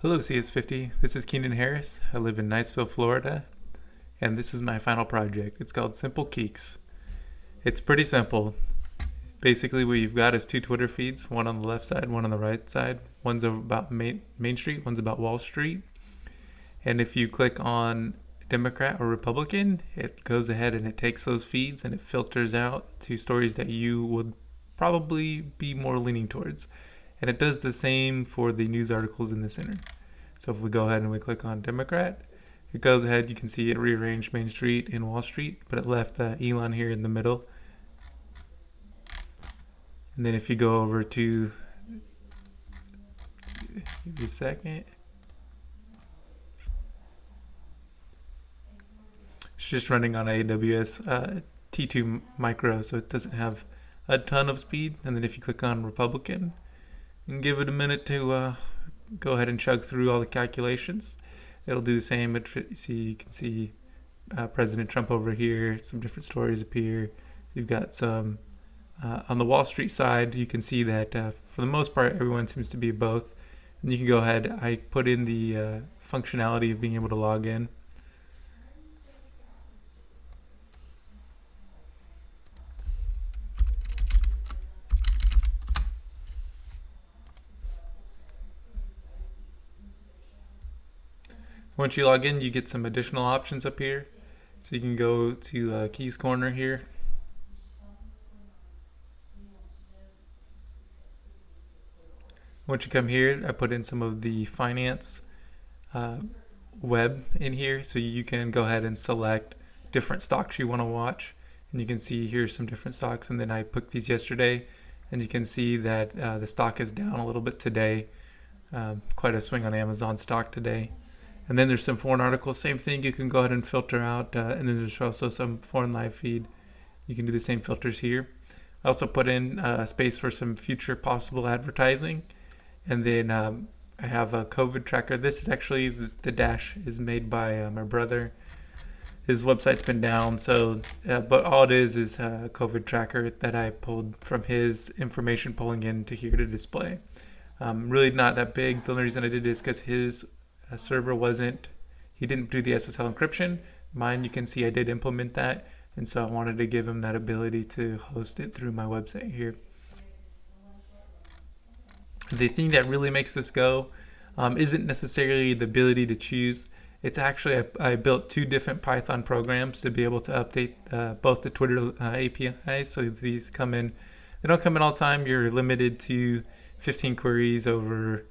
Hello CS50, this is Keenan Harris. I live in Niceville, Florida, and this is my final project. It's called SimpleKeeks. It's pretty simple. Basically what you've got is two Twitter feeds, one on the left side, one on the right side. One's about Main Street, one's about Wall Street. And if you click on Democrat or Republican, it goes ahead and it takes those feeds and it filters out to stories that you would probably be more leaning towards. And it does the same for the news articles in the center. So if we go ahead and we click on Democrat, it goes ahead, you can see it rearranged Main Street and Wall Street, but it left Elon here in the middle. And then if you go over to, give me a second. It's just running on AWS T2 Micro, so it doesn't have a ton of speed. And then if you click on Republican and give it a minute to go ahead and chug through all the calculations, it'll do the same. You can see President Trump over here, some different stories appear. You've got some on the Wall Street side, you can see that for the most part everyone seems to be both. And you can go ahead, I put in the functionality of being able to log in. Once you log in, you get some additional options up here. So you can go to Keys Corner here. Once you come here, I put in some of the finance web in here, so you can go ahead and select different stocks you want to watch. And you can see here's some different stocks, and then I picked these yesterday, and you can see that the stock is down a little bit today. Quite a swing on Amazon stock today. And then there's some foreign articles, same thing, you can go ahead and filter out, and then there's also some foreign live feed. You can do the same filters here. I also put in space for some future possible advertising. And then I have a COVID tracker. This is actually, the dash is made by my brother. His website's been down, so but all it is a COVID tracker that I pulled from his information pulling into here to display. Really not that big. The only reason I did it is because his server he didn't do the SSL encryption. Mine, you can see I did implement that, and so I wanted to give him that ability to host it through my website here. The thing that really makes this go isn't necessarily the ability to choose. It's actually, I built two different Python programs to be able to update both the Twitter APIs. So these come in, they don't come in all the time. You're limited to 15 queries over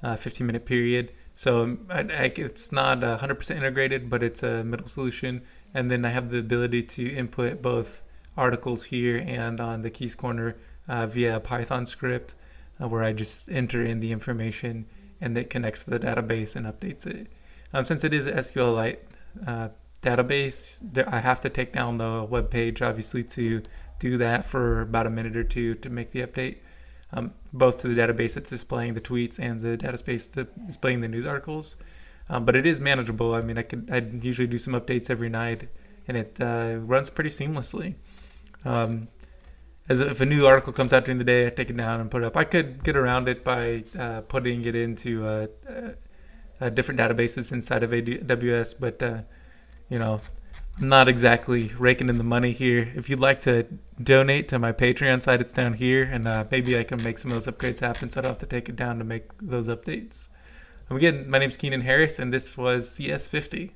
a 15-minute period. So it's not 100% integrated, but it's a middle solution. And then I have the ability to input both articles here and on the Keys Corner via a Python script, where I just enter in the information and it connects to the database and updates it. Since it is an SQLite database, I have to take down the web page, obviously, to do that for about a minute or two to make the update, both to the database that's displaying the tweets and the database displaying the news articles. But it is manageable. I mean, I usually do some updates every night, and it runs pretty seamlessly. If a new article comes out during the day, I take it down and put it up. I could get around it by putting it into different databases inside of AWS, but I'm not exactly raking in the money here. If you'd like to donate to my Patreon site, it's down here, and maybe I can make some of those upgrades happen so I don't have to take it down to make those updates. Again, my name's Keenan Harris, and this was CS50.